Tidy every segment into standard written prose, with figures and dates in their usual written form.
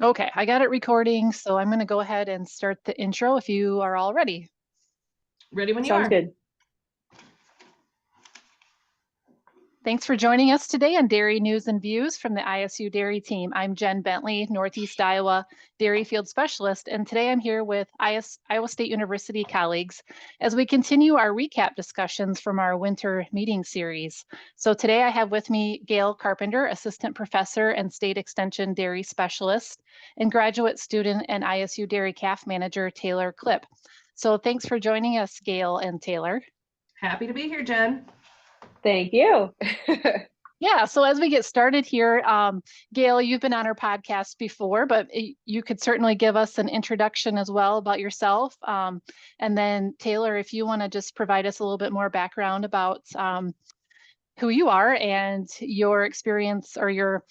Okay, I got it recording, so I'm going to go ahead and start the intro if you are all ready. Ready when you Sounds are. good. Thanks for joining us today on Dairy News and Views from the ISU Dairy team. I'm Jen Bentley, Northeast Iowa Dairy Field Specialist, and today I'm here with Iowa State University colleagues as we continue our recap discussions from our winter meeting series. So today I have with me Gail Carpenter, Assistant Professor and State Extension Dairy Specialist, and graduate student and ISU Dairy Calf Manager Taylor Klipp. So thanks for joining us, Gail and Taylor. Happy to be here, Jen. Thank you. Yeah, so as we get started here, Gail, you've been on our podcast before, but you could certainly give us an introduction as well about yourself. And then Taylor, if you want to just provide us a little bit more background about who you are and your experience or your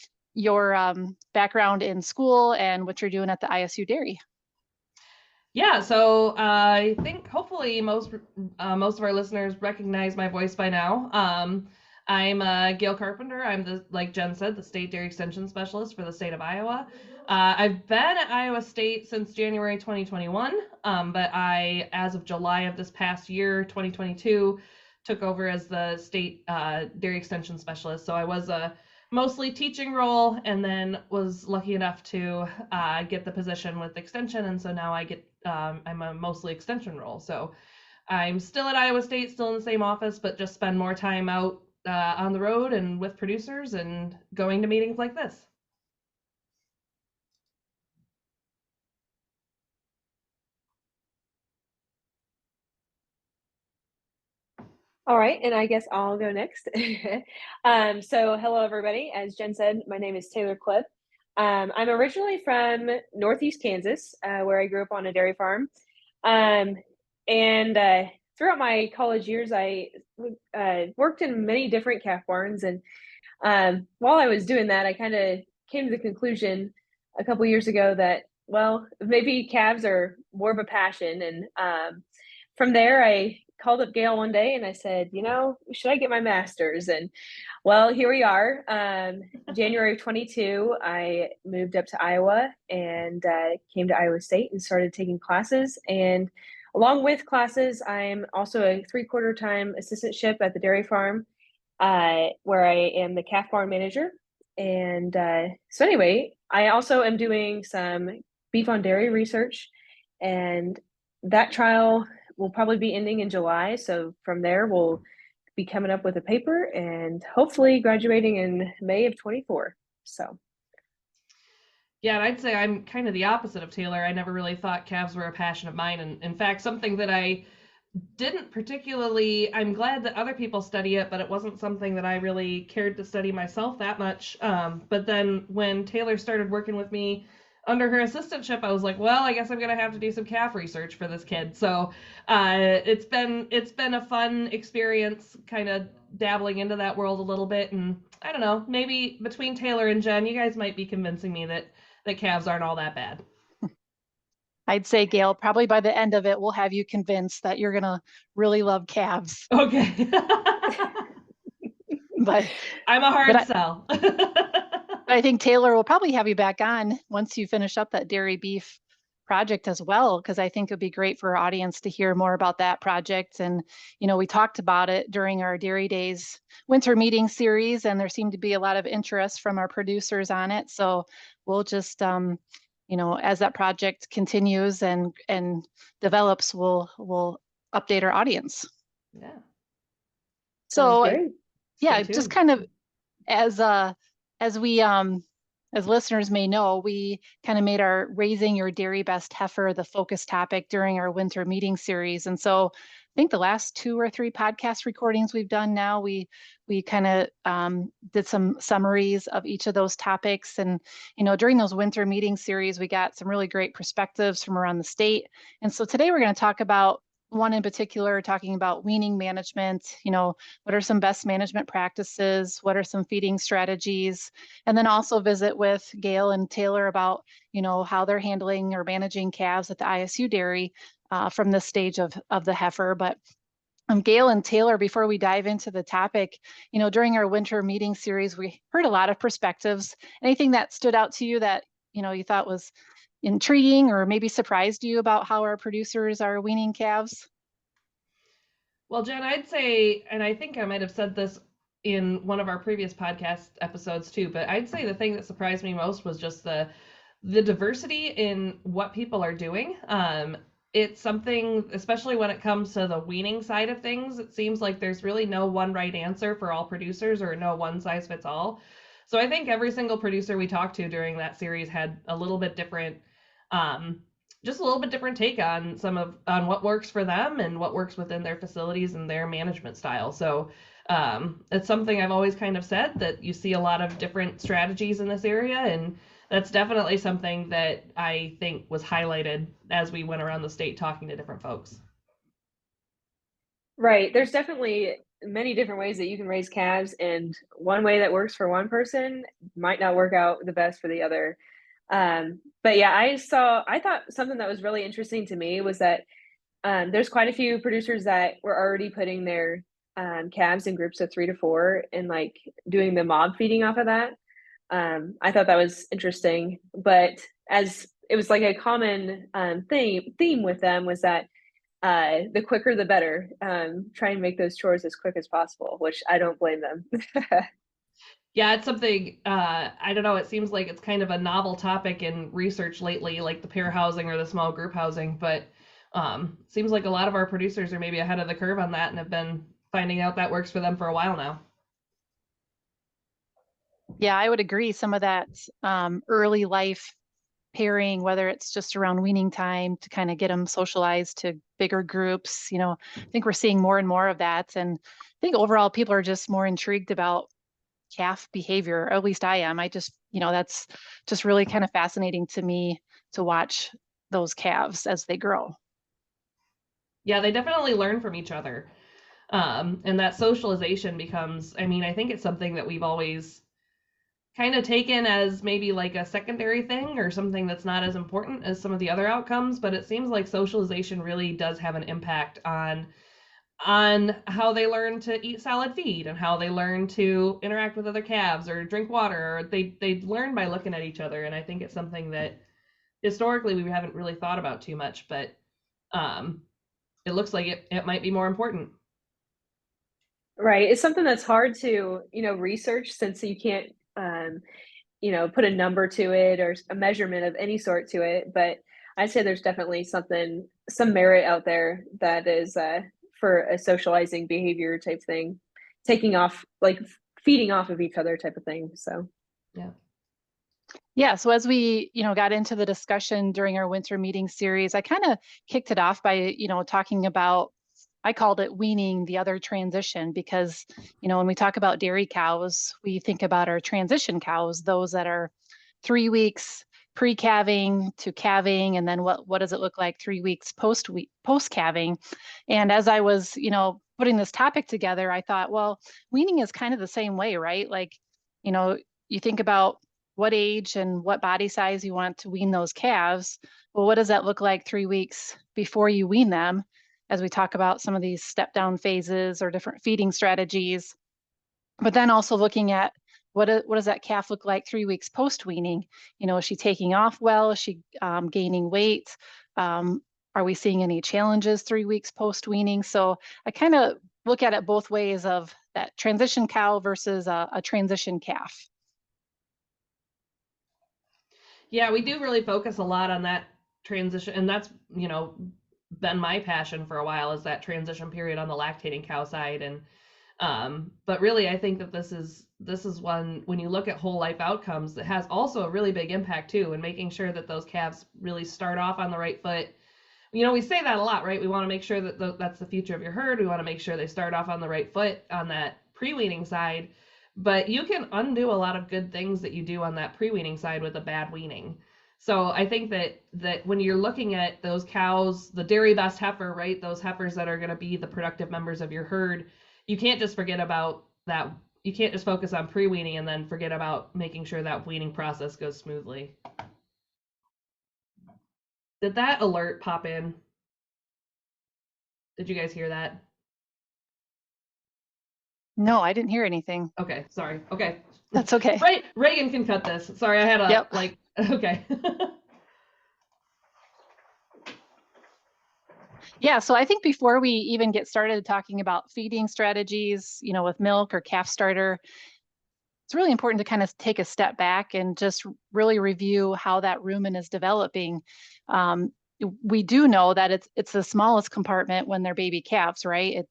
background in school and what you're doing at the ISU Dairy. Yeah, so I think hopefully most of our listeners recognize my voice by now. I'm Gail Carpenter. I'm like Jen said, the State Dairy Extension Specialist for the state of Iowa. I've been at Iowa State since January 2021, but as of July of this past year, 2022, took over as the State Dairy Extension Specialist. So I was a mostly teaching role, and then was lucky enough to get the position with extension, and so now I'm a mostly extension role. So I'm still at Iowa State, still in the same office, but just spend more time out on the road and with producers and going to meetings like this. All right, and I guess I'll go next. So hello, everybody. As Jen said, my name is Taylor Klipp. I'm originally from Northeast Kansas, where I grew up on a dairy farm. And throughout my college years, I worked in many different calf barns. And while I was doing that, I kind of came to the conclusion a couple years ago that, well, maybe calves are more of a passion. And from there, I called up Gail one day and I said, should I get my master's? And well, here we are. January of 22, I moved up to Iowa and came to Iowa State and started taking classes. And along with classes, I'm also a 3/4 time assistantship at the dairy farm, where I am the calf barn manager. And so anyway, I also am doing some beef on dairy research, and that trial will probably be ending in July. So from there, we'll be coming up with a paper and hopefully graduating in May of 24. So. Yeah, and I'd say I'm kind of the opposite of Taylor. I never really thought calves were a passion of mine. And in fact, something that I didn't particularly, I'm glad that other people study it, but it wasn't something that I really cared to study myself that much. But then when Taylor started working with me under her assistantship, I was like, well, I guess I'm gonna have to do some calf research for this kid. So it's been a fun experience, kind of dabbling into that world a little bit. And I don't know, maybe between Taylor and Jen, you guys might be convincing me that calves aren't all that bad. I'd say, Gail, probably by the end of it, we'll have you convinced that you're going to really love calves. Okay. But I'm a hard sell. I think Taylor will probably have you back on once you finish up that dairy beef project as well, because I think it'd be great for our audience to hear more about that project. And, we talked about it during our Dairy Days winter meeting series, and there seemed to be a lot of interest from our producers on it. So we'll just, as that project continues and develops, we'll update our audience. Yeah. So yeah, just kind of as we as listeners may know, we kind of made our Raising Your Dairy Best Heifer the focus topic during our winter meeting series. And so I think the last 2 or 3 podcast recordings we've done now, we kind of did some summaries of each of those topics. And, during those winter meeting series, we got some really great perspectives from around the state. And so today we're going to talk about one in particular, talking about weaning management. What are some best management practices? What are some feeding strategies? And then also visit with Gail and Taylor about, how they're handling or managing calves at the ISU Dairy from this stage of the heifer. But Gail and Taylor, before we dive into the topic, during our winter meeting series, we heard a lot of perspectives. Anything that stood out to you that you thought was intriguing or maybe surprised you about how our producers are weaning calves? Well, Jen, I'd say, and I think I might have said this in one of our previous podcast episodes too, but I'd say the thing that surprised me most was just the diversity in what people are doing. It's something, especially when it comes to the weaning side of things, it seems like there's really no one right answer for all producers or no one size fits all. So I think every single producer we talked to during that series had a little bit different, just a little bit different take on on what works for them and what works within their facilities and their management style. So it's something I've always kind of said, that you see a lot of different strategies in this area, and that's definitely something that I think was highlighted as we went around the state talking to different folks. Right. There's definitely many different ways that you can raise calves, and one way that works for one person might not work out the best for the other. But yeah, I thought something that was really interesting to me was that there's quite a few producers that were already putting their calves in groups of 3 to 4 and like doing the mob feeding off of that. I thought that was interesting, but as it was like a common theme with them was that the quicker the better. Try and make those chores as quick as possible, which I don't blame them. Yeah, it's something, I don't know, it seems like it's kind of a novel topic in research lately, like the pair housing or the small group housing, but seems like a lot of our producers are maybe ahead of the curve on that and have been finding out that works for them for a while now. Yeah, I would agree. Some of that early life pairing, whether it's just around weaning time to kind of get them socialized to bigger groups, I think we're seeing more and more of that. And I think overall people are just more intrigued about calf behavior, or at least I am. I just, that's just really kind of fascinating to me to watch those calves as they grow. Yeah, they definitely learn from each other. And that socialization becomes, I think it's something that we've always kind of taken as maybe like a secondary thing or something that's not as important as some of the other outcomes, but it seems like socialization really does have an impact on how they learn to eat solid feed and how they learn to interact with other calves or drink water, or they learn by looking at each other. And I think it's something that historically we haven't really thought about too much, but it looks like it might be more important. Right. It's something that's hard to, research since you can't, put a number to it or a measurement of any sort to it. But I'd say there's definitely some merit out there that is for a socializing behavior type thing, taking off, like feeding off of each other type of thing. So, Yeah. Yeah, so as we, got into the discussion during our winter meeting series, I kind of kicked it off by, talking about, I called it weaning the other transition because, when we talk about dairy cows, we think about our transition cows, those that are 3 weeks pre-calving to calving, and then what does it look like 3 weeks post-calving? And as I was, putting this topic together, I thought, well, weaning is kind of the same way, right? Like, you think about what age and what body size you want to wean those calves. Well, what does that look like 3 weeks before you wean them? As we talk about some of these step down phases or different feeding strategies, but then also looking at what does that calf look like 3 weeks post weaning? Is she taking off well? Is she gaining weight? Are we seeing any challenges 3 weeks post weaning? So I kind of look at it both ways of that transition cow versus a transition calf. Yeah, we do really focus a lot on that transition, and that's, been my passion for a while, is that transition period on the lactating cow side. And but really I think that this is one, when you look at whole life outcomes, that has also a really big impact too, and making sure that those calves really start off on the right foot. We say that a lot, right? We want to make sure that that's the future of your herd. We want to make sure they start off on the right foot on that pre-weaning side, but you can undo a lot of good things that you do on that pre-weaning side with a bad weaning. So I think that when you're looking at those cows, the dairy best heifer, right? Those heifers that are going to be the productive members of your herd, you can't just forget about that. You can't just focus on pre-weaning and then forget about making sure that weaning process goes smoothly. Did that alert pop in? Did you guys hear that? No, I didn't hear anything. Okay, sorry. Okay. That's okay. Right, Reagan can cut this. Sorry, I had a, Yep. like, okay. Yeah, so I think before we even get started talking about feeding strategies, with milk or calf starter, it's really important to kind of take a step back and just really review how that rumen is developing. We do know that it's the smallest compartment when they're baby calves, right?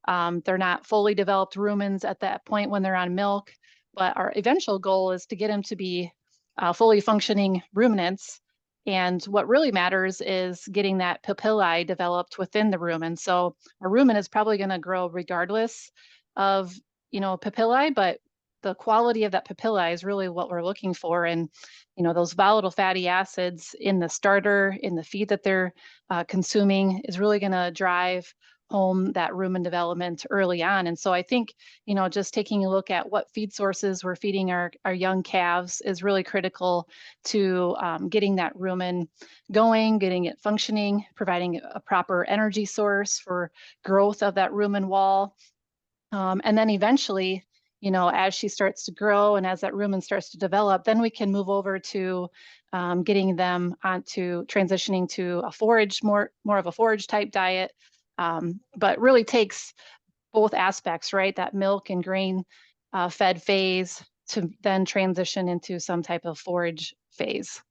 They're not fully developed rumens at that point when they're on milk, but our eventual goal is to get them to be fully functioning ruminants. And what really matters is getting that papillae developed within the rumen. So a rumen is probably going to grow regardless of, papillae, but the quality of that papillae is really what we're looking for. And, those volatile fatty acids in the starter, in the feed that they're consuming is really going to drive home that rumen development early on. And so I think, just taking a look at what feed sources we're feeding our young calves is really critical to getting that rumen going, getting it functioning, providing a proper energy source for growth of that rumen wall. And then eventually, as she starts to grow and as that rumen starts to develop, then we can move over to getting them onto transitioning to a forage, more of a forage type diet. But really takes both aspects, right? That milk and grain fed phase to then transition into some type of forage phase.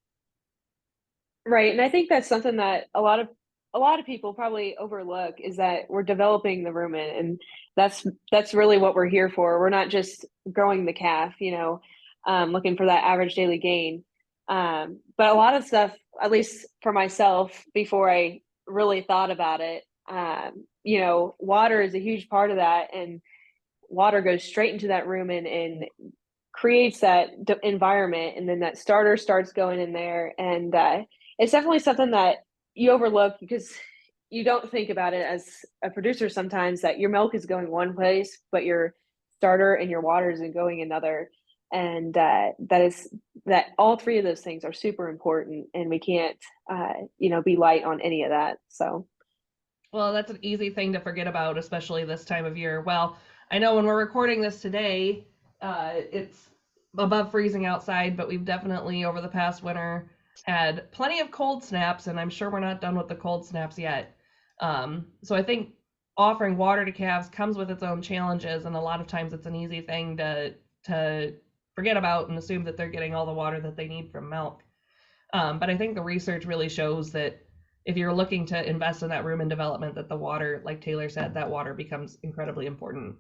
Right. And I think that's something that a lot of people probably overlook, is that we're developing the rumen, and that's really what we're here for. We're not just growing the calf, looking for that average daily gain. But a lot of stuff, at least for myself, before I really thought about it, water is a huge part of that, and water goes straight into that rumen and creates that environment, and then that starter starts going in there, and it's definitely something that you overlook because you don't think about it as a producer sometimes, that your milk is going one place, but your starter and your water isn't going another. And that all three of those things are super important, and we can't be light on any of that. So well, that's an easy thing to forget about, especially this time of year. Well, I know when we're recording this today, it's above freezing outside, but we've definitely over the past winter had plenty of cold snaps, and I'm sure we're not done with the cold snaps yet. So I think offering water to calves comes with its own challenges, and a lot of times it's an easy thing to forget about and assume that they're getting all the water that they need from milk. But I think the research really shows that if you're looking to invest in that rumen development, that the water, like Taylor said, that water becomes incredibly important.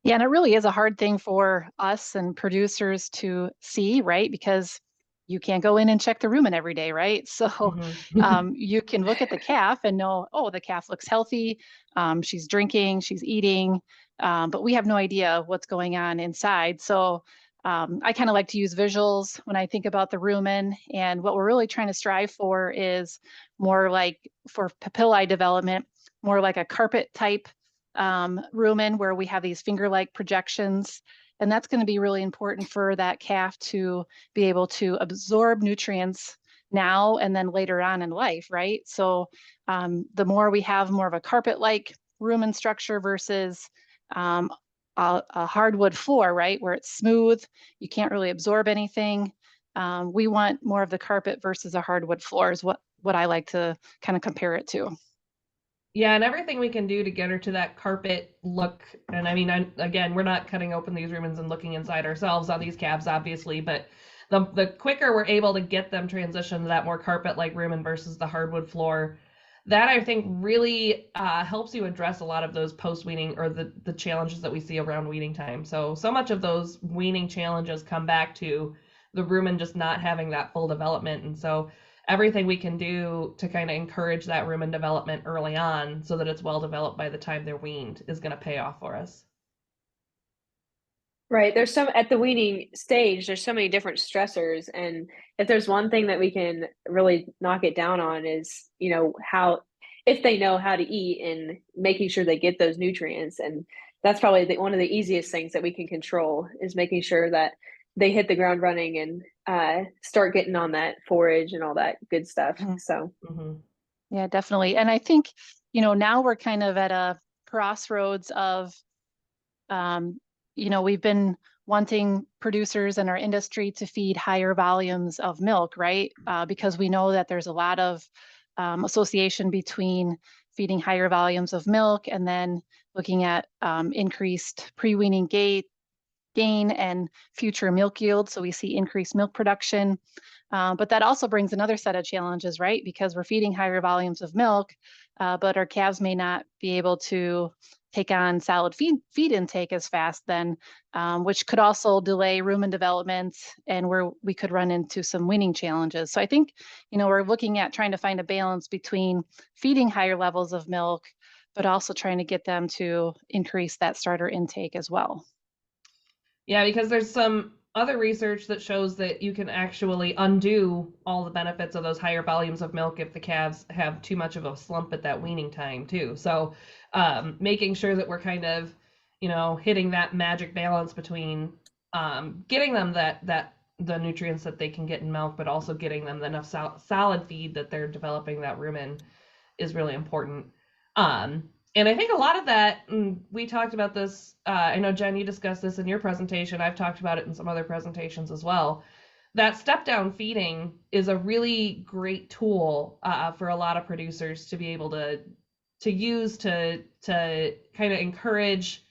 Yeah, and it really is a hard thing for us and producers to see, right? Because you can't go in and check the rumen every day, right? So you can look at the calf and know, oh, the calf looks healthy. She's drinking, she's eating, but we have no idea what's going on inside. So I kind of like to use visuals when I think about the rumen. And what we're really trying to strive for is more like, for papillae development, more like a carpet type rumen, where we have these finger-like projections. And that's going to be really important for that calf to be able to absorb nutrients now and then later on in life, right? So the more we have more of a carpet-like rumen structure versus a hardwood floor, right, where it's smooth, you can't really absorb anything. We want more of the carpet versus a hardwood floor is what I like to kind of compare it to. Yeah, and everything we can do to get her to that carpet look. And I mean, again, we're not cutting open these rumens and looking inside ourselves on these calves, obviously, but the quicker we're able to get them transition to that more carpet-like rumen versus the hardwood floor, that I think really helps you address a lot of those post-weaning or the challenges that we see around weaning time. So much of those weaning challenges come back to the rumen just not having that full development. And so everything we can do to kind of encourage that rumen development early on so that it's well developed by the time they're weaned is going to pay off for us. Right. There's at the weaning stage, there's so many different stressors. And if there's one thing that we can really knock it down on is, if they know how to eat and making sure they get those nutrients. And that's probably one of the easiest things that we can control, is making sure that they hit the ground running and start getting on that forage and all that good stuff. So, yeah, definitely. And I think, now we're kind of at a crossroads of, we've been wanting producers in our industry to feed higher volumes of milk, right? Because we know that there's a lot of association between feeding higher volumes of milk and then looking at increased pre-weaning gain and future milk yield. So we see increased milk production. But that also brings another set of challenges, right? Because we're feeding higher volumes of milk, but our calves may not be able to take on solid feed intake as fast then, which could also delay rumen development and where we could run into some weaning challenges. So I think, we're looking at trying to find a balance between feeding higher levels of milk, but also trying to get them to increase that starter intake as well. Yeah, because there's some other research that shows that you can actually undo all the benefits of those higher volumes of milk if the calves have too much of a slump at that weaning time too. So making sure that we're kind of, hitting that magic balance between getting them the nutrients that they can get in milk, but also getting them enough solid feed that they're developing that rumen is really important. And I think a lot of that, we talked about this, I know, Jen, you discussed this in your presentation. I've talked about it in some other presentations as well. That step-down feeding is a really great tool for a lot of producers to be able to use to kind of encourage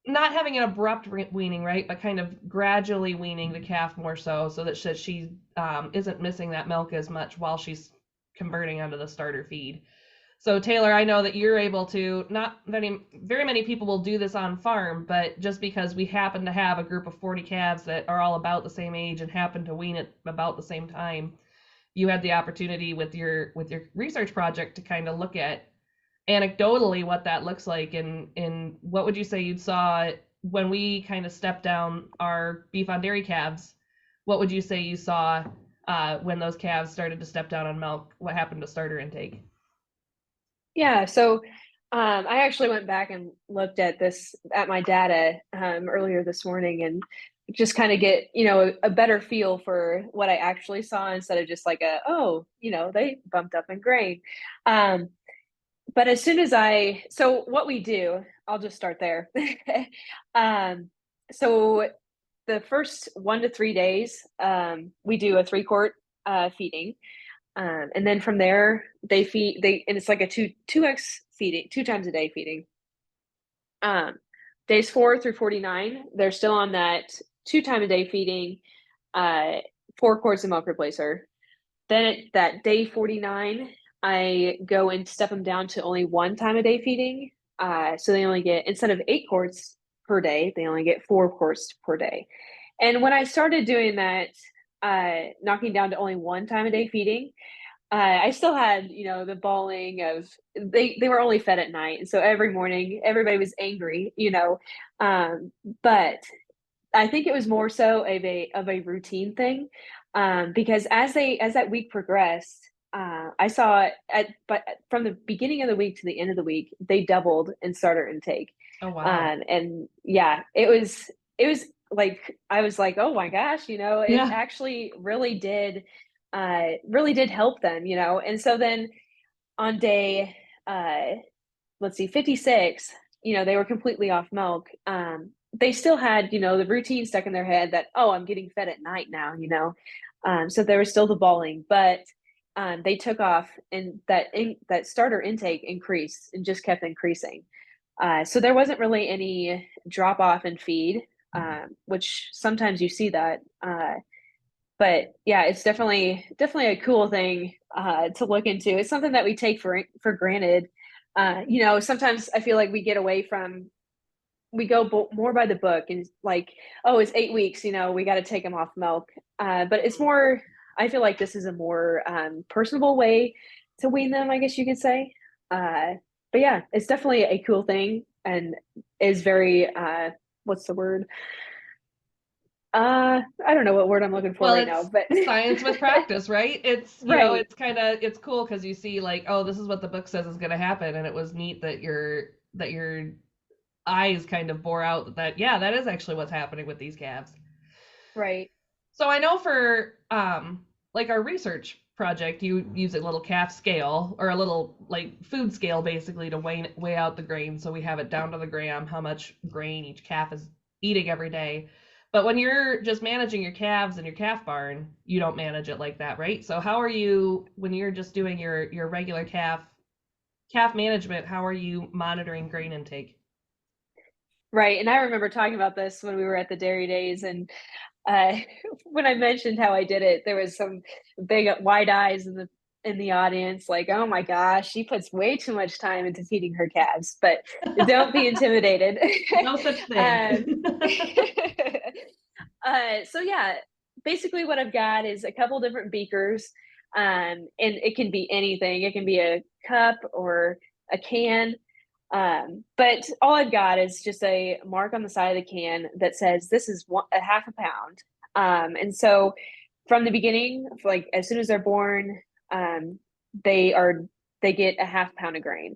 not having an abrupt weaning, right, but kind of gradually weaning the calf more so that she isn't missing that milk as much while she's converting onto the starter feed. So Taylor, I know that you're able to, not very many people will do this on farm, but just because we happen to have a group of 40 calves that are all about the same age and happen to wean at about the same time, you had the opportunity with your research project to kind of look at anecdotally what that looks like, and what would you say you saw when we kind of stepped down our beef on dairy calves? What would you say you saw when those calves started to step down on milk? What happened to starter intake? Yeah, so I actually went back and looked at my data earlier this morning and just kind of get, a better feel for what I actually saw instead of just like they bumped up in grain. But as soon as so what we do, I'll just start there. So the first 1 to 3 days, we do a 3-quart feeding. And then from there, and it's like a 2x feeding, 2 times a day feeding. Days 4 through 49, they're still on that 2 time a day feeding, 4 quarts of milk replacer. Then at that day 49, I go and step them down to only 1 time a day feeding. So they only get, instead of 8 quarts per day, they only get 4 quarts per day. And when I started doing that, knocking down to only 1 time a day feeding, I still had, the bawling of they were only fed at night. And so every morning everybody was angry, but I think it was more so of a routine thing. Because as that week progressed, I saw but from the beginning of the week to the end of the week, they doubled in starter intake. Oh, wow. And yeah, it was like, I was like, oh my gosh, it actually really did help them, and so then on day 56, they were completely off milk. They still had, the routine stuck in their head that, oh, I'm getting fed at night now, so there was still the bawling, but they took off, and that starter intake increased and just kept increasing. So there wasn't really any drop off in feed, which sometimes you see that. But yeah, it's definitely a cool thing to look into. It's something that we take for granted. Sometimes I feel like we get away from, we go more by the book and like, oh, it's 8 weeks, we got to take them off milk. But it's more, I feel like this is a more personable way to wean them, I guess you could say. But yeah, it's definitely a cool thing and is very, what's the word? I don't know what word I'm looking for right now, but science with practice, right? It's, right. It's cool because you see like, oh, this is what the book says is going to happen. And it was neat that your eyes kind of bore out that, yeah, that is actually what's happening with these calves. Right. So I know for like our research project, you use a little calf scale, or a little like food scale basically, to weigh out the grain, so we have it down to the gram how much grain each calf is eating every day. But when you're just managing your calves in your calf barn, you don't manage it like that, right? So how are you, when you're just doing your regular calf management, how are you monitoring grain intake? Right. And I remember talking about this when we were at the Dairy Days, and when I mentioned how I did it, there was some big wide eyes in the audience, like, "Oh my gosh, she puts way too much time into feeding her calves." But don't be intimidated. No such thing. So yeah, basically what I've got is a couple different beakers, and it can be anything. It can be a cup or a can. But all I've got is just a mark on the side of the can that says this is a half a pound. And so from the beginning, like as soon as they're born, um, they get a half pound of grain.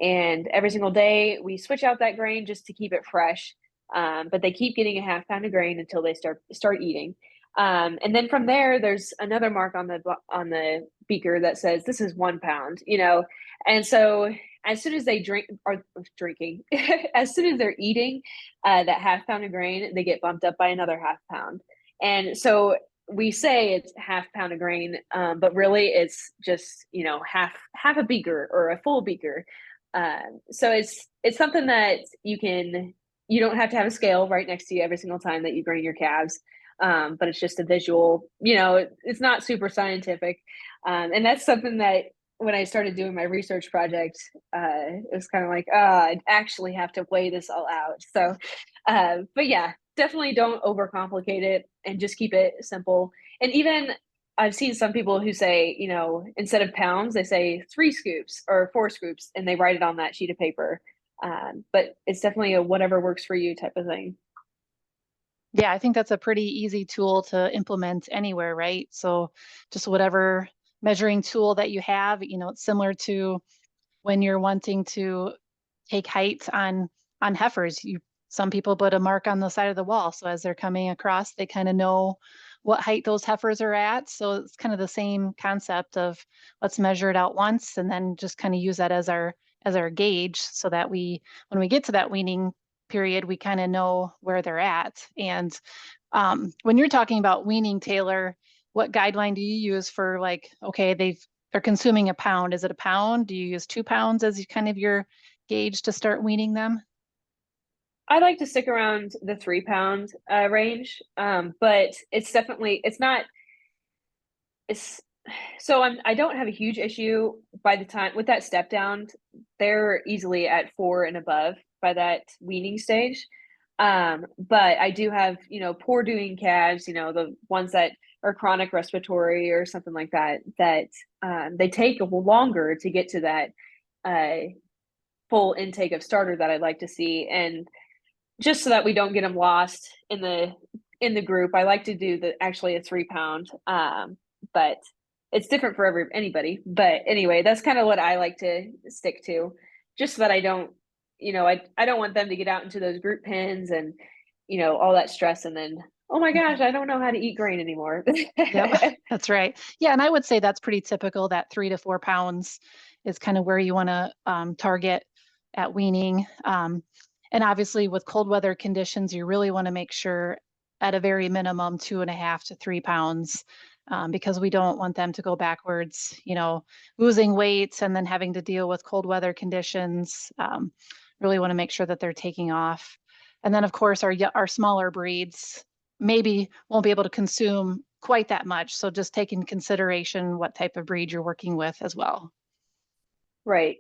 And every single day we switch out that grain just to keep it fresh. But they keep getting a half pound of grain until they start eating. And then from there, there's another mark on the beaker that says this is 1 pound, and so as soon as they drinking, as soon as they're eating that half pound of grain, they get bumped up by another half pound. And so we say it's half pound of grain, but really it's just, half a beaker or a full beaker. So it's something that you don't have to have a scale right next to you every single time that you grain your calves. But it's just a visual, it's not super scientific. And that's something that when I started doing my research project, it was kind of like, I'd actually have to weigh this all out. So, but yeah, definitely don't overcomplicate it and just keep it simple. And even I've seen some people who say, instead of pounds, they say 3 scoops or 4 scoops, and they write it on that sheet of paper. But it's definitely a whatever works for you type of thing. Yeah, I think that's a pretty easy tool to implement anywhere, right? So just whatever measuring tool that you have, it's similar to when you're wanting to take height on heifers. Some people put a mark on the side of the wall, so as they're coming across, they kind of know what height those heifers are at. So it's kind of the same concept of let's measure it out once and then just kind of use that as our gauge, so that when we get to that weaning period, we kind of know where they're at. And when you're talking about weaning, Taylor, what guideline do you use for, like, okay, they're consuming a pound? Is it a pound? Do you use 2 pounds as kind of your gauge to start weaning them? I like to stick around the 3 pound range, but I don't have a huge issue by the time with that step down. They're easily at 4 and above by that weaning stage. But I do have, poor doing calves, the ones that are chronic respiratory or something like that, they take a little longer to get to that full intake of starter that I'd like to see. And just so that we don't get them lost in the group, I like to do actually a 3 pound. But it's different for anybody. But anyway, that's kind of what I like to stick to, just so that I don't, I don't want them to get out into those group pens and, all that stress. And then, oh my gosh, I don't know how to eat grain anymore. Yep, that's right. Yeah, and I would say that's pretty typical. That 3 to 4 pounds is kind of where you want to target at weaning. And obviously with cold weather conditions, you really want to make sure at a very minimum 2.5 to 3 pounds, because we don't want them to go backwards, losing weight and then having to deal with cold weather conditions. Really want to make sure that they're taking off. And then of course our smaller breeds maybe won't be able to consume quite that much. So just take in consideration what type of breed you're working with as well. Right.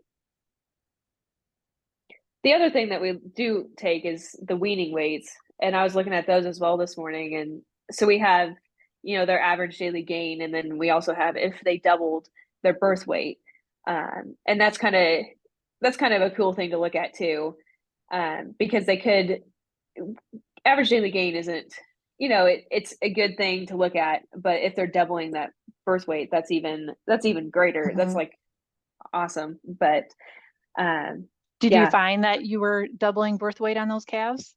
The other thing that we do take is the weaning weights. And I was looking at those as well this morning. And so we have, their average daily gain. And then we also have if they doubled their birth weight. And that's kind of a cool thing to look at too. Because average daily gain isn't, it's a good thing to look at. But if they're doubling that birth weight, that's even greater. Mm-hmm. That's like awesome. But did you find that you were doubling birth weight on those calves?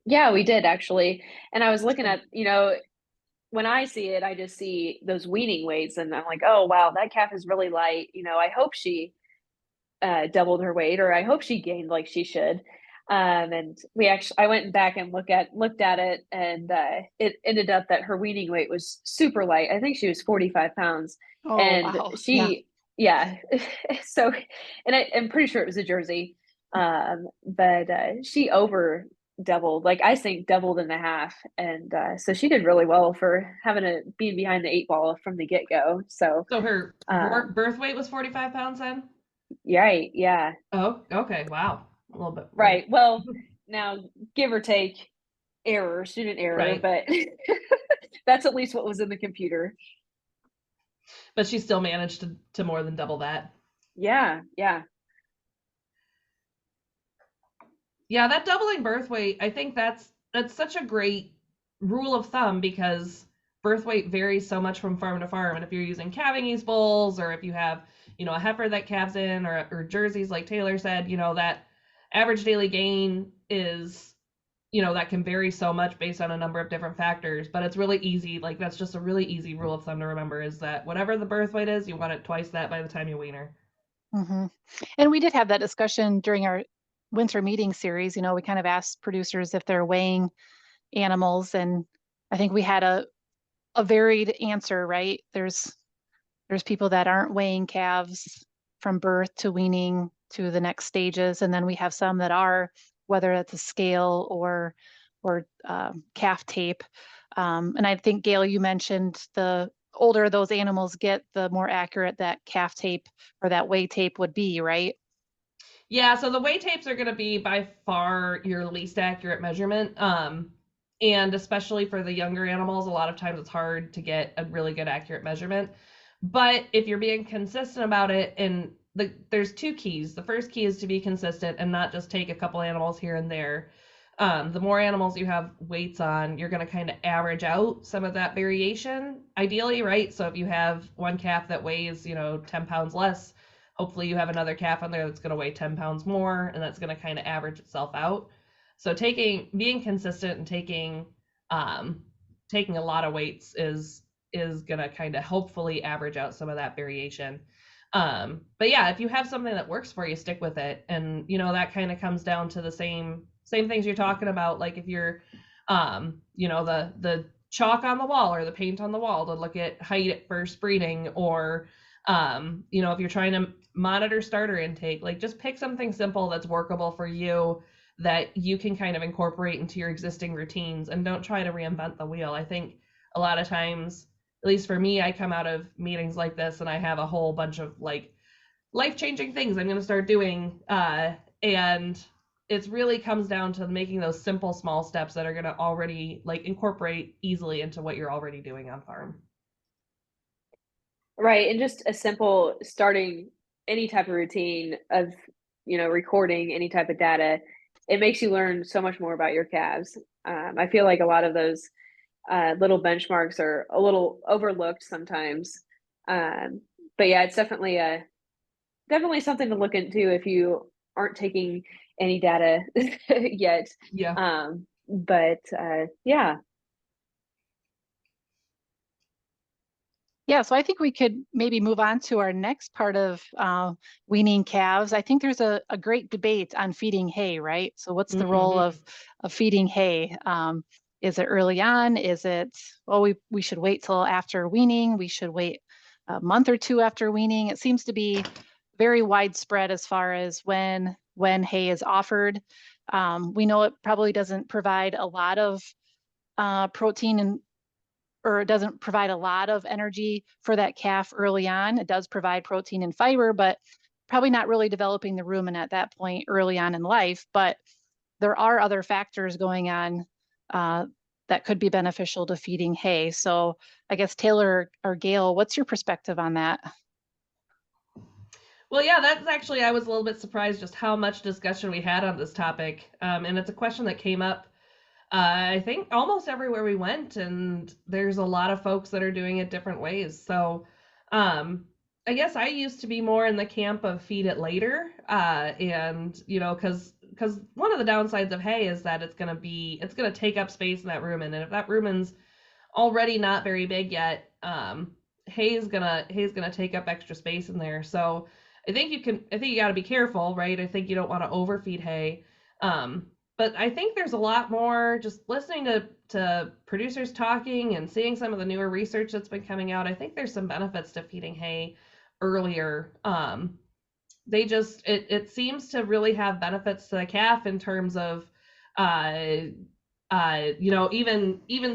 Yeah, we did actually. And I was looking at, when I see it, I just see those weaning weights, and I'm like, oh wow, that calf is really light. I hope she doubled her weight, or I hope she gained like she should. And I went back and looked at it, and it ended up that her weaning weight was super light. I think she was 45 pounds. Oh, And wow. yeah. So, and I'm pretty sure it was a Jersey. But she over doubled, like I think doubled and a half. And so she did really well for having to be behind the 8 ball from the get-go. So her birth weight was 45 pounds then? Right, yeah. Oh, okay, wow. A little bit. Right. Well, now give or take student error, right. But that's at least what was in the computer. But she still managed to more than double that. Yeah. Yeah, that doubling birth weight, I think that's such a great rule of thumb, because birth weight varies so much from farm to farm. And if you're using calving ease bulls, or if you have, a heifer that calves in, or jerseys, like Taylor said, that average daily gain is, that can vary so much based on a number of different factors. But it's really easy. Like, that's just a really easy rule of thumb to remember, is that whatever the birth weight is, you want it twice that by the time you wean her. Mm-hmm. And we did have that discussion during our winter meeting series. We kind of asked producers if they're weighing animals, and I think we had a varied answer, right? There's people that aren't weighing calves from birth to weaning to the next stages, and then we have some that are, whether it's a scale or calf tape. And I think, Gail, you mentioned the older those animals get, the more accurate that calf tape or that weigh tape would be, right? Yeah, so the weigh tapes are going to be by far your least accurate measurement. And especially for the younger animals, a lot of times it's hard to get a really good accurate measurement. But if you're being consistent about it, and there's 2 keys. The first key is to be consistent and not just take a couple animals here and there. The more animals you have weights on, you're going to kind of average out some of that variation, ideally, right? So if you have one calf that weighs, 10 pounds less, hopefully you have another calf on there that's going to weigh 10 pounds more, and that's going to kind of average itself out. So being consistent and taking a lot of weights is going to kind of hopefully average out some of that variation. But yeah, if you have something that works for you, stick with it. And that kind of comes down to the same things you're talking about. Like if you're the chalk on the wall or the paint on the wall to look at height at first breeding, or if you're trying to monitor starter intake, like just pick something simple that's workable for you, that you can kind of incorporate into your existing routines, and don't try to reinvent the wheel. I think a lot of times, at least for me, I come out of meetings like this and I have a whole bunch of like life-changing things I'm going to start doing. And it really comes down to making those simple, small steps that are going to already like incorporate easily into what you're already doing on farm. Right. And just a simple starting any type of routine of, recording any type of data, it makes you learn so much more about your calves. I feel like a lot of those little benchmarks are a little overlooked sometimes. But yeah, it's definitely something to look into if you aren't taking any data yet. Yeah. But yeah. Yeah, so I think we could maybe move on to our next part of weaning calves. I think there's a great debate on feeding hay, right? So what's the role of feeding hay? Is it early on? Is it, well, we should wait till after weaning? We should wait a month or 2 after weaning? It seems to be very widespread as far as when hay is offered. We know it probably doesn't provide a lot of protein or it doesn't provide a lot of energy for that calf early on. It does provide protein and fiber, but probably not really developing the rumen at that point early on in life. But there are other factors going on that could be beneficial to feeding hay. So I guess Taylor or Gail, what's your perspective on that? Well, yeah, that's actually, I was a little bit surprised just how much discussion we had on this topic. And it's a question that came up I think almost everywhere we went, and there's a lot of folks that are doing it different ways. So I guess I used to be more in the camp of feed it later. And, because one of the downsides of hay is that it's going to take up space in that rumen. And if that rumen's already not very big yet, hay's gonna take up extra space in there. So I think you got to be careful, right? I think you don't want to overfeed hay. But I think there's a lot more, just listening to producers talking and seeing some of the newer research that's been coming out. I think there's some benefits to feeding hay earlier. It seems to really have benefits to the calf in terms of, even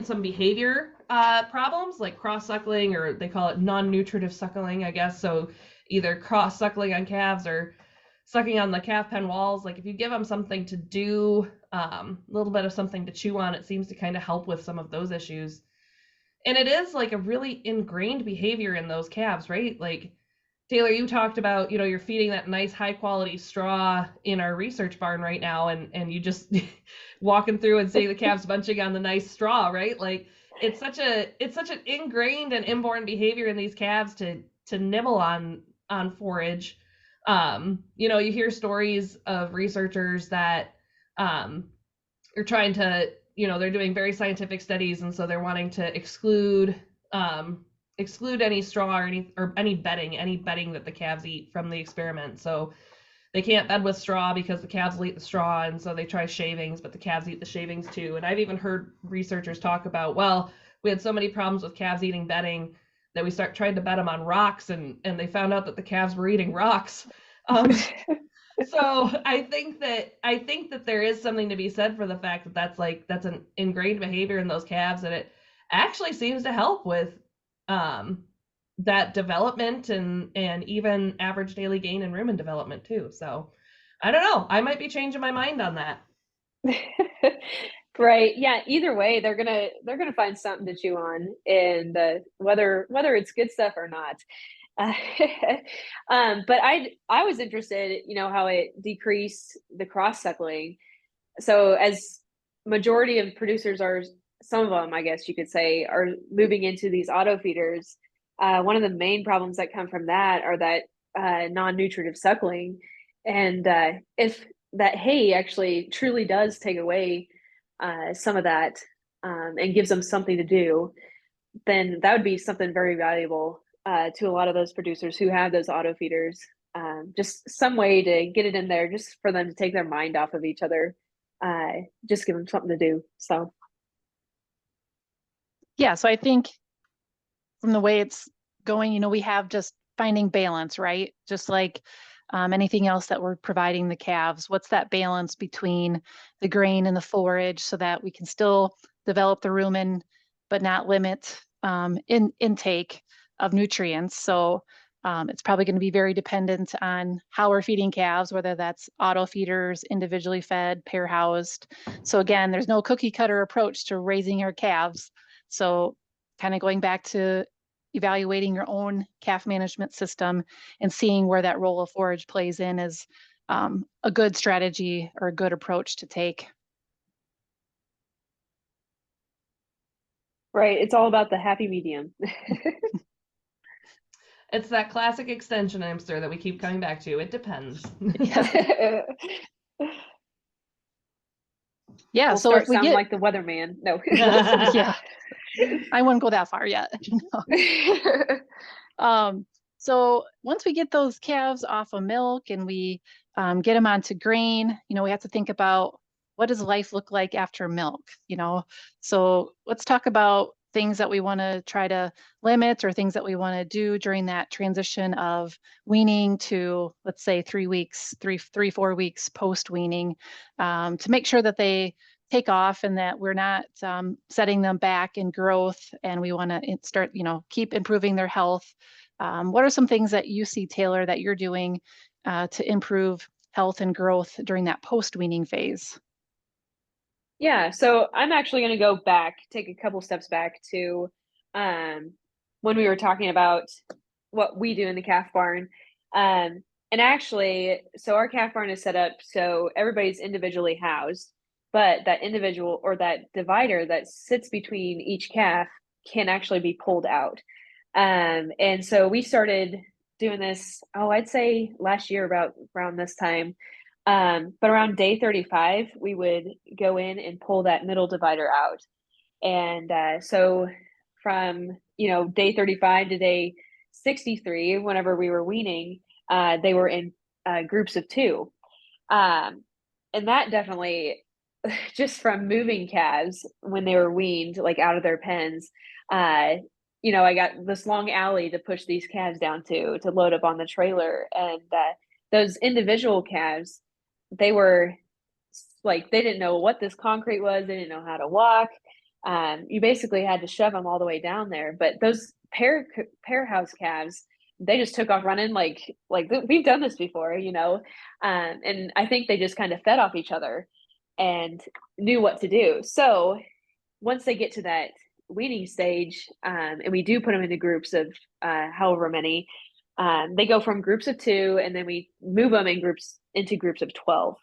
some behavior problems like cross suckling, or they call it non-nutritive suckling, I guess. So either cross suckling on calves or sucking on the calf pen walls. Like if you give them something to do, a little bit of something to chew on, it seems to kind of help with some of those issues. And it is like a really ingrained behavior in those calves, right? Like Taylor, you talked about, you're feeding that nice high quality straw in our research barn right now, and you just walking through and seeing the calves bunching on the nice straw, right? Like it's such an ingrained and inborn behavior in these calves to nibble on forage. You hear stories of researchers that are trying to, they're doing very scientific studies, and so they're wanting to exclude any straw or any bedding that the calves eat from the experiment. So they can't bed with straw because the calves will eat the straw, and so they try shavings, but the calves eat the shavings too. And I've even heard researchers talk about, well, we had so many problems with calves eating bedding that we tried to bed them on rocks, and they found out that the calves were eating rocks. So I think that there is something to be said for the fact that that's an ingrained behavior in those calves, and it actually seems to help with that development and even average daily gain and rumen development too. So I don't know, I might be changing my mind on that. Right. Yeah. Either way, they're gonna find something to chew on, and whether it's good stuff or not. But I was interested, how it decreased the cross suckling. So as majority of producers are, some of them, I guess you could say, are moving into these auto feeders. One of the main problems that come from that are that non-nutritive suckling, and if that hay actually truly does take away some of that, and gives them something to do, then that would be something very valuable to a lot of those producers who have those auto feeders. Just some way to get it in there, just for them to take their mind off of each other. Just give them something to do. So yeah, so I think from the way it's going, we have just finding balance, right? Just like anything else that we're providing the calves, what's that balance between the grain and the forage so that we can still develop the rumen, but not limit intake of nutrients. So it's probably going to be very dependent on how we're feeding calves, whether that's auto feeders, individually fed, pair housed. So again, there's no cookie cutter approach to raising our calves. So kind of going back to evaluating your own calf management system and seeing where that role of forage plays in is a good strategy or a good approach to take. Right. It's all about the happy medium. It's that classic extension answer that we keep coming back to. It depends. Yeah. We'll so start if we sounding get like the weatherman. No. Yeah. I wouldn't go that far yet. So once we get those calves off of milk and we get them onto grain, we have to think about, what does life look like after milk? So let's talk about things that we want to try to limit, or things that we want to do during that transition of weaning to, let's say, 4 weeks post weaning, to make sure that they take off and that we're not setting them back in growth, and we want to start, keep improving their health. What are some things that you see, Taylor, that you're doing to improve health and growth during that post-weaning phase? Yeah, so I'm actually going to go back, take a couple steps back to when we were talking about what we do in the calf barn. And actually, so our calf barn is set up so everybody's individually housed, but that individual, or that divider that sits between each calf, can actually be pulled out. And so we started doing this, I'd say last year, about around this time. But around day 35, we would go in and pull that middle divider out. And so from, day 35 to day 63, whenever we were weaning, they were in groups of 2. And that definitely, just from moving calves when they were weaned, like out of their pens, I got this long alley to push these calves down to load up on the trailer. And those individual calves, they were like, they didn't know what this concrete was. They didn't know how to walk. You basically had to shove them all the way down there. But those pair house calves, they just took off running like we've done this before, and I think they just kind of fed off each other and knew what to do. So once they get to that weaning stage, and we do put them into groups of however many, they go from groups of 2, and then we move them into groups of 12.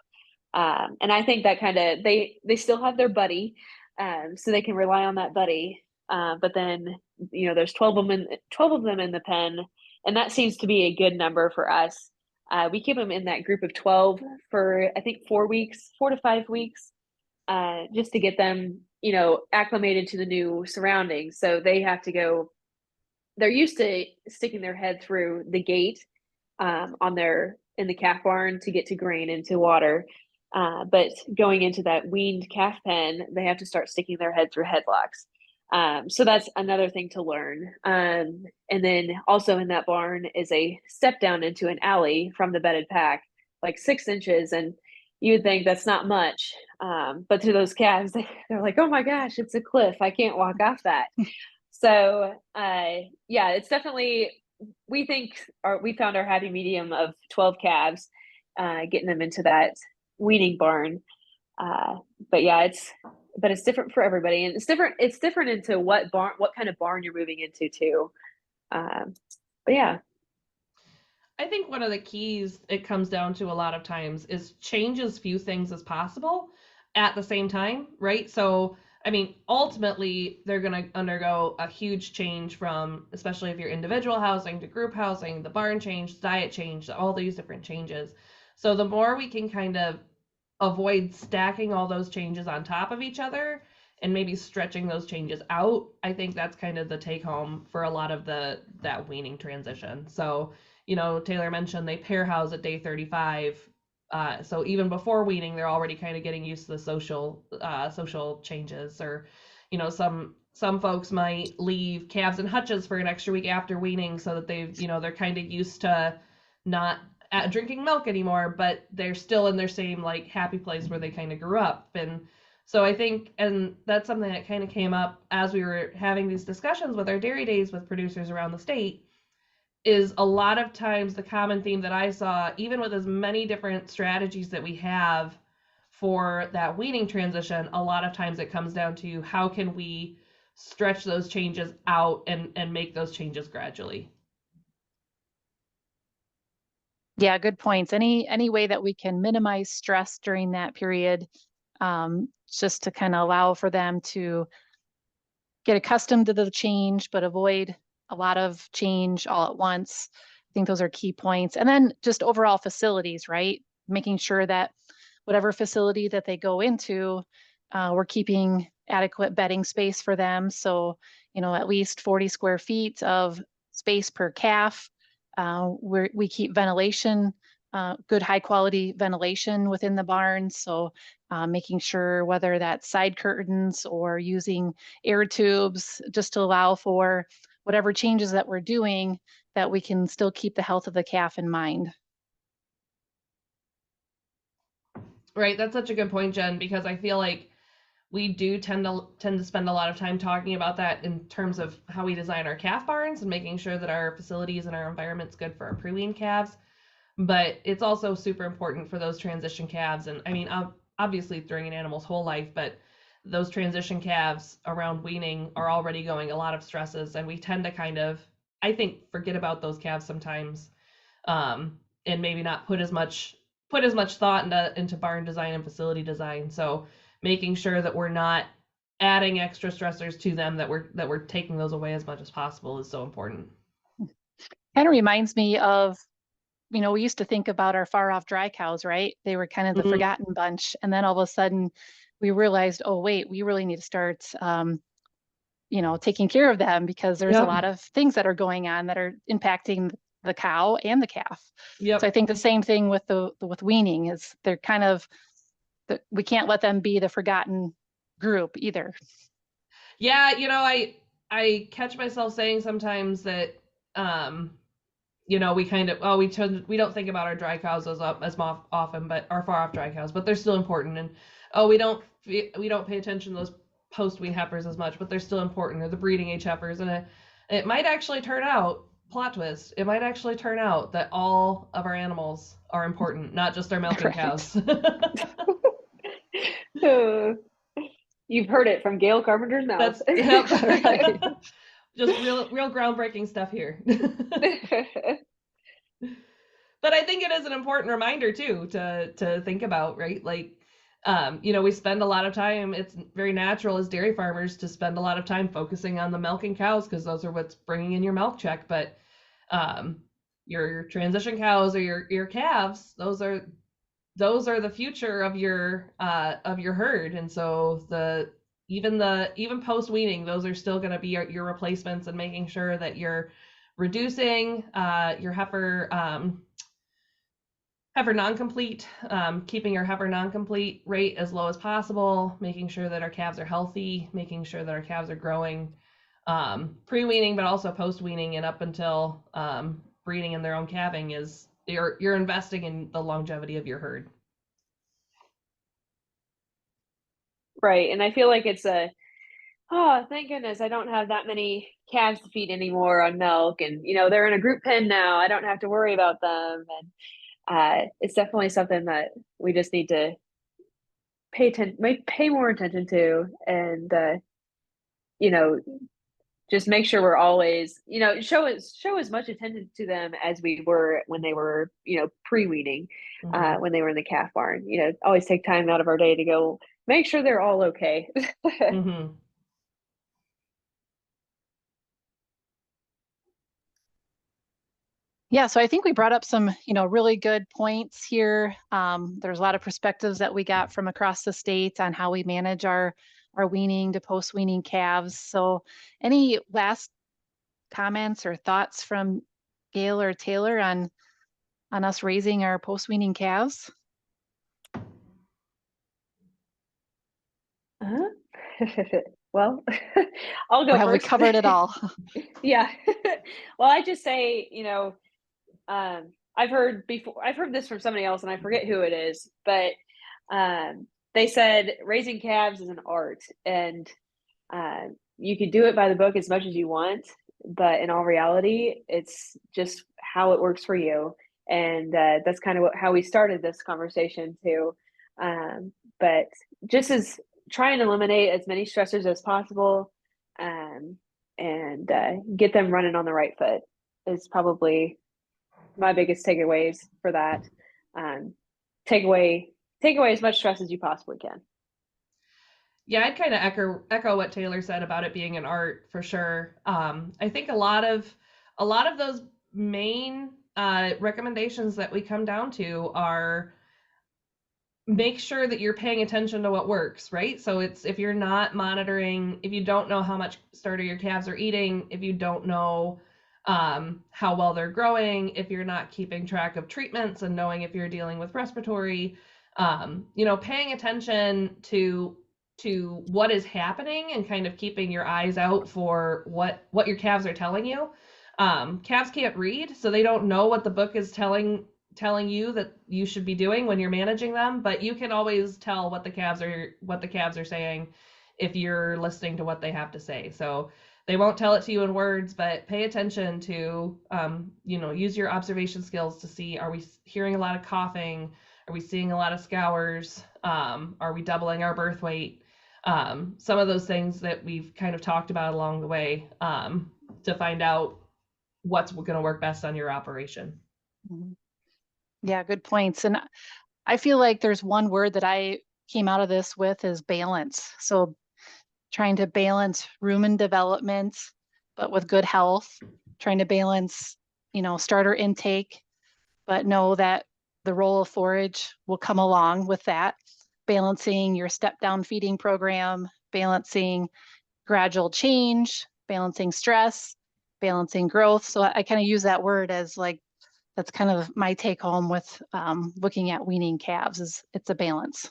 And I think that kind of, they still have their buddy, so they can rely on that buddy. But then, there's 12 of them in the pen, and that seems to be a good number for us. We keep them in that group of 12 for, I think, 4 to 5 weeks, just to get them, acclimated to the new surroundings. So they have to go, they're used to sticking their head through the gate in the calf barn to get to grain and to water. But going into that weaned calf pen, they have to start sticking their head through headlocks. So that's another thing to learn. And then also in that barn is a step down into an alley from the bedded pack, like 6 inches. And you would think that's not much. But to those calves, they're like, oh my gosh, it's a cliff. I can't walk off that. So yeah, it's definitely, we found our happy medium of 12 calves, getting them into that weaning barn. But yeah, it's different for everybody, and it's different into what kind of barn you're moving into too. But yeah, I think one of the keys it comes down to a lot of times is change as few things as possible at the same time, right? So I mean, ultimately, they're going to undergo a huge change from, especially if you're individual housing to group housing, the barn change, diet change, all these different changes. So the more we can kind of avoid stacking all those changes on top of each other and maybe stretching those changes out, I think that's kind of the take home for a lot of that weaning transition. So, Taylor mentioned they pair house at day 35. So even before weaning, they're already kind of getting used to the social changes, or, some folks might leave calves and hutches for an extra week after weaning so that they're kind of used to not drinking milk anymore, but they're still in their same like happy place where they kind of grew up. And so I think, and that's something that kind of came up as we were having these discussions with our dairy days with producers around the state, is a lot of times the common theme that I saw, even with as many different strategies that we have for that weaning transition, a lot of times it comes down to how can we stretch those changes out and make those changes gradually. Yeah, good points. Any way that we can minimize stress during that period, just to kind of allow for them to get accustomed to the change, but avoid a lot of change all at once. I think those are key points. And then just overall facilities, right? Making sure that whatever facility that they go into, we're keeping adequate bedding space for them. So, at least 40 square feet of space per calf. We keep ventilation, good high quality ventilation within the barn. So making sure whether that's side curtains or using air tubes, just to allow for whatever changes that we're doing, that we can still keep the health of the calf in mind. Right, that's such a good point, Jen, because I feel like we do tend to spend a lot of time talking about that in terms of how we design our calf barns and making sure that our facilities and our environment's good for our pre-wean calves. But it's also super important for those transition calves. And I mean, obviously during an animal's whole life, but those transition calves around weaning are already going a lot of stresses. And we tend to kind of, I think, forget about those calves sometimes, and maybe not put as much thought into barn design and facility design. So making sure that we're not adding extra stressors to them, that we're taking those away as much as possible is so important. Kind of reminds me of, we used to think about our far off dry cows, right? They were kind of the forgotten bunch. And then all of a sudden we realized, oh, wait, we really need to start taking care of them, because there's a lot of things that are going on that are impacting the cow and the calf. So I think the same thing with with weaning is they're kind of, we can't let them be the forgotten group either. Yeah, I catch myself saying sometimes that we kind of, we don't think about our dry cows as often, but our far off dry cows, but they're still important. And we don't pay attention to those post-wean heifers as much, but they're still important, or the breeding age heifers. And it might actually turn out, plot twist, it might actually turn out that all of our animals are important, not just our milking cows. You've heard it from Gail Carpenter's mouth. Just real groundbreaking stuff here. But I think it is an important reminder too to think about, right? Like, we spend a lot of time, it's very natural as dairy farmers to spend a lot of time focusing on the milking cows, because those are what's bringing in your milk check. But your transition cows or your calves, those are the future of your herd. And so even post weaning, those are still going to be your replacements, and making sure that you're reducing your heifer non-complete, keeping your heifer non-complete rate as low as possible, making sure that our calves are healthy, making sure that our calves are growing pre-weaning, but also post-weaning and up until breeding in their own calving. Is you're investing in the longevity of your herd. Right. And I feel like it's thank goodness I don't have that many calves to feed anymore on milk. And, they're in a group pen now. I don't have to worry about them. And it's definitely something that we just need to pay more attention to. And, just make sure we're always, show as much attention to them as we were when they were, pre-weaning, when they were in the calf barn. Always take time out of our day to go make sure they're all okay. Yeah, so I think we brought up some, really good points here. There's a lot of perspectives that we got from across the state on how we manage our weaning to post-weaning calves. So any last comments or thoughts from Gail or Taylor on us raising our post-weaning calves? Well, I'll go or have first. We covered it all? Yeah. Well, I just say, I've heard this from somebody else, and I forget who it is, but they said raising calves is an art, and you could do it by the book as much as you want, but in all reality, it's just how it works for you. And that's kind of how we started this conversation too. But just as try and eliminate as many stressors as possible, and get them running on the right foot is probably my biggest takeaways for that. Take away as much stress as you possibly can. Yeah, I'd kind of echo what Taylor said about it being an art for sure. I think a lot of those main recommendations that we come down to are make sure that you're paying attention to what works, right? So it's, if you're not monitoring, if you don't know how much starter your calves are eating, if you don't know how well they're growing, if you're not keeping track of treatments and knowing if you're dealing with respiratory, paying attention to what is happening and kind of keeping your eyes out for what your calves are telling you. Calves can't read, so they don't know what the book is telling you that you should be doing when you're managing them, but you can always tell what the calves are saying if you're listening to what they have to say. So they won't tell it to you in words, but pay attention to use your observation skills to see, are we hearing a lot of coughing? Are we seeing a lot of scours? Are we doubling our birth weight? Some of those things that we've kind of talked about along the way, to find out what's going to work best on your operation. Yeah, good points. And I feel like there's one word that I came out of this with is balance. So trying to balance rumen development, but with good health, trying to balance, starter intake, but know that the role of forage will come along with that, balancing your step down feeding program, balancing gradual change, balancing stress, balancing growth. So I kind of use that word as like, that's kind of my take home with looking at weaning calves, is it's a balance.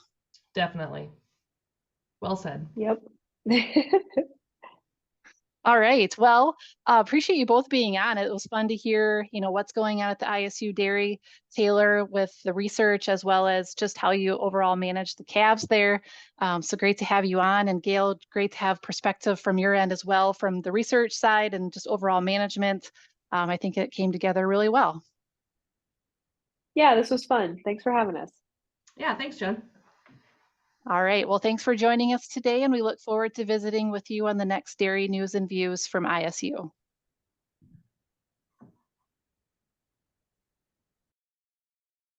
Definitely. Well said. Yep. All right. Well, appreciate you both being on. It was fun to hear, what's going on at the ISU Dairy, Taylor, with the research, as well as just how you overall manage the calves there. So great to have you on. And Gail, great to have perspective from your end as well, from the research side and just overall management. I think it came together really well. Yeah, this was fun. Thanks for having us. Yeah, thanks, Jen. All right. Well, thanks for joining us today, and we look forward to visiting with you on the next Dairy News and Views from ISU.